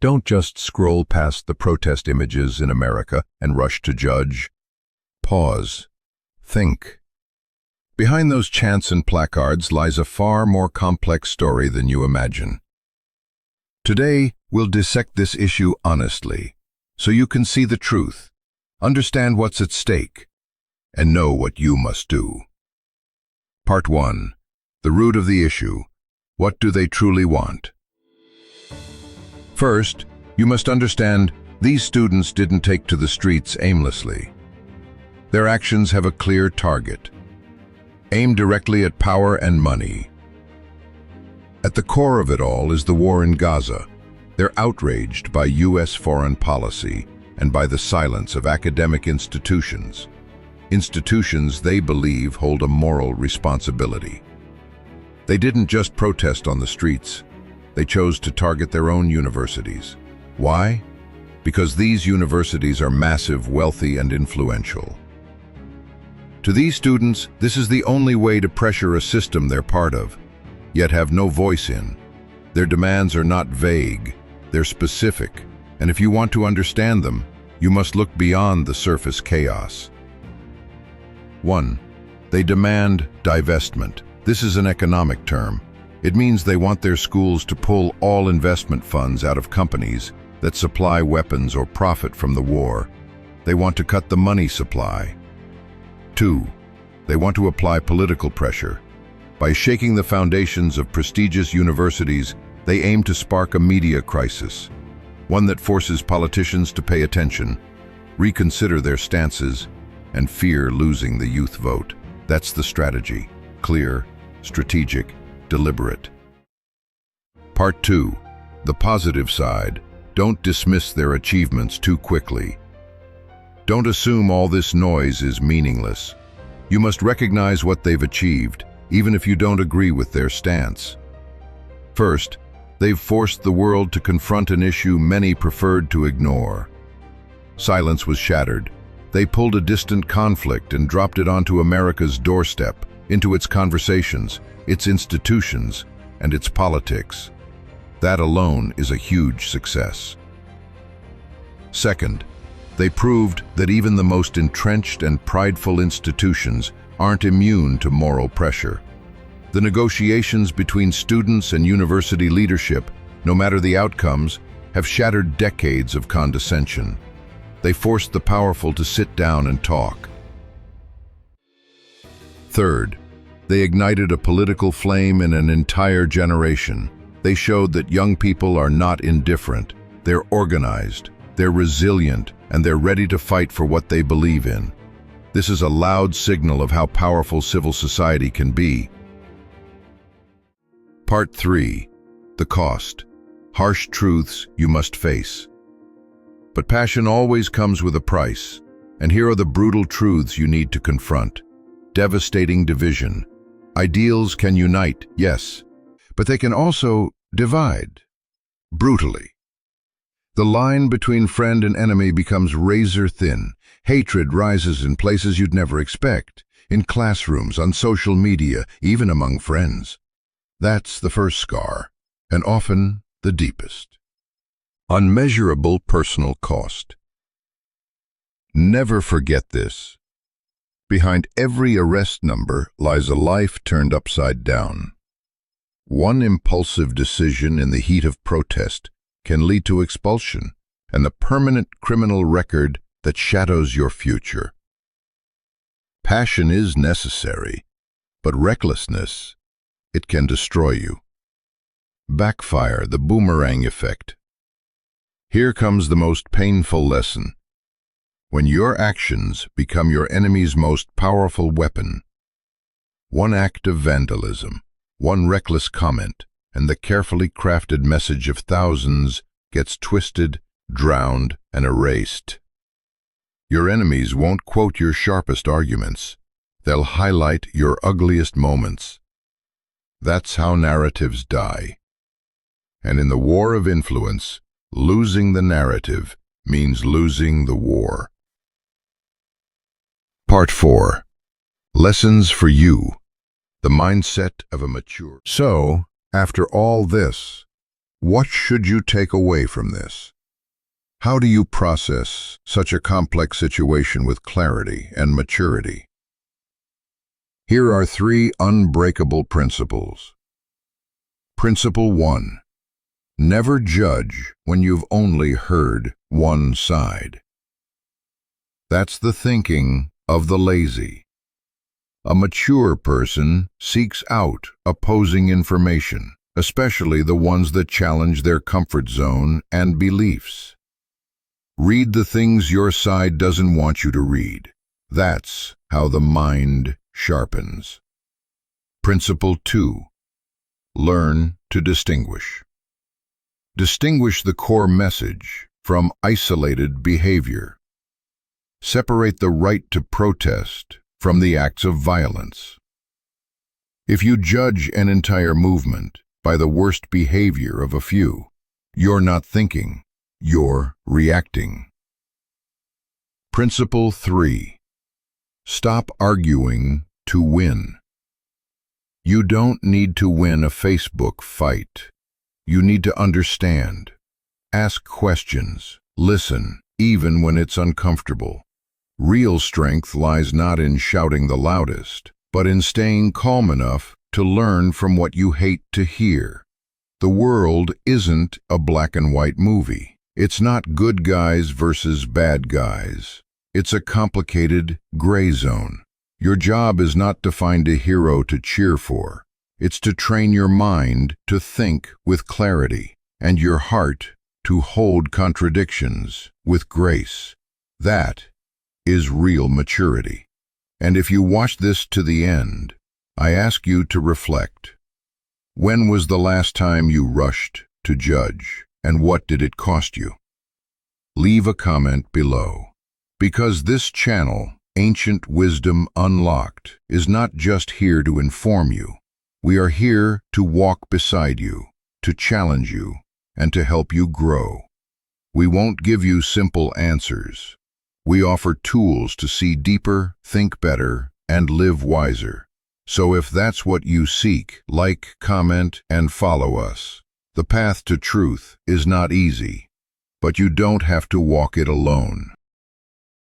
Don't just scroll past the protest images in America and rush to judge. Pause. Think. Behind those chants and placards lies a far more complex story than you imagine. Today, we'll dissect this issue honestly, so you can see the truth, understand what's at stake, and know what you must do. Part 1. The root of the issue. What do they truly want? First, you must understand these students didn't take to the streets aimlessly. Their actions have a clear target, aimed directly at power and money. At the core of it all is the war in Gaza. They're outraged by U.S. foreign policy and by the silence of academic institutions. Institutions they believe hold a moral responsibility. They didn't just protest on the streets. They chose to target their own universities. Why? Because these universities are massive, wealthy, and influential. To these students, this is the only way to pressure a system they're part of, yet have no voice in. Their demands are not vague, they're specific, and if you want to understand them, you must look beyond the surface chaos. 1. They demand divestment. This is an economic term. It means they want their schools to pull all investment funds out of companies that supply weapons or profit from the war. They want to cut the money supply. 2. They want to apply political pressure. By shaking the foundations of prestigious universities, they aim to spark a media crisis, one that forces politicians to pay attention, reconsider their stances, and fear losing the youth vote. That's the strategy. Clear, strategic, deliberate. Part 2. The positive side. Don't dismiss their achievements too quickly. Don't assume all this noise is meaningless. You must recognize what they've achieved, even if you don't agree with their stance. First, they've forced the world to confront an issue many preferred to ignore. Silence was shattered. They pulled a distant conflict and dropped it onto America's doorstep, into its conversations, its institutions, and its politics. That alone is a huge success. Second, they proved that even the most entrenched and prideful institutions aren't immune to moral pressure. The negotiations between students and university leadership, no matter the outcomes, have shattered decades of condescension. They forced the powerful to sit down and talk. Third, they ignited a political flame in an entire generation. They showed that young people are not indifferent. They're organized, they're resilient, and they're ready to fight for what they believe in. This is a loud signal of how powerful civil society can be. Part 3. The cost. Harsh truths you must face. But passion always comes with a price, and here are the brutal truths you need to confront. Devastating division. Ideals can unite, yes, but they can also divide. Brutally. The line between friend and enemy becomes razor thin. Hatred rises in places you'd never expect, in classrooms, on social media, even among friends. That's the first scar, and often the deepest. Unmeasurable personal cost. Never forget this. Behind every arrest number lies a life turned upside down. One impulsive decision in the heat of protest can lead to expulsion and the permanent criminal record that shadows your future. Passion is necessary, but recklessness, it can destroy you. Backfire, the boomerang effect. Here comes the most painful lesson. When your actions become your enemy's most powerful weapon, one act of vandalism, one reckless comment, and the carefully crafted message of thousands gets twisted, drowned, and erased. Your enemies won't quote your sharpest arguments. They'll highlight your ugliest moments. That's how narratives die. And in the war of influence, losing the narrative means losing the war. Part 4. Lessons for you. The mindset of a mature. So, after all this, What should you take away from this? How do you process such a complex situation with clarity and maturity? Here are 3 unbreakable principles. Principle 1. Never judge when you've only heard one side. That's the thinking of the lazy. A mature person seeks out opposing information, especially the ones that challenge their comfort zone and beliefs. Read the things your side doesn't want you to read. That's how the mind sharpens. Principle 2. Learn to distinguish. Distinguish the core message from isolated behavior. Separate the right to protest from the acts of violence. If you judge an entire movement by the worst behavior of a few, you're not thinking, you're reacting. Principle 3. Stop arguing to win. You don't need to win a Facebook fight. You need to understand. Ask questions. Listen, even when it's uncomfortable. Real strength lies not in shouting the loudest, but in staying calm enough to learn from what you hate to hear. The world isn't a black and white movie. It's not good guys versus bad guys. It's a complicated gray zone. Your job is not to find a hero to cheer for. It's to train your mind to think with clarity and your heart to hold contradictions with grace. That is real maturity. And if you watch this to the end, I ask you to reflect. When was the last time you rushed to judge, and what did it cost you? Leave a comment below. Because this channel, Ancient Wisdom Unlocked, is not just here to inform you. We are here to walk beside you, to challenge you, and to help you grow. We won't give you simple answers. We offer tools to see deeper, think better, and live wiser. So if that's what you seek, like, comment, and follow us. The path to truth is not easy, but you don't have to walk it alone.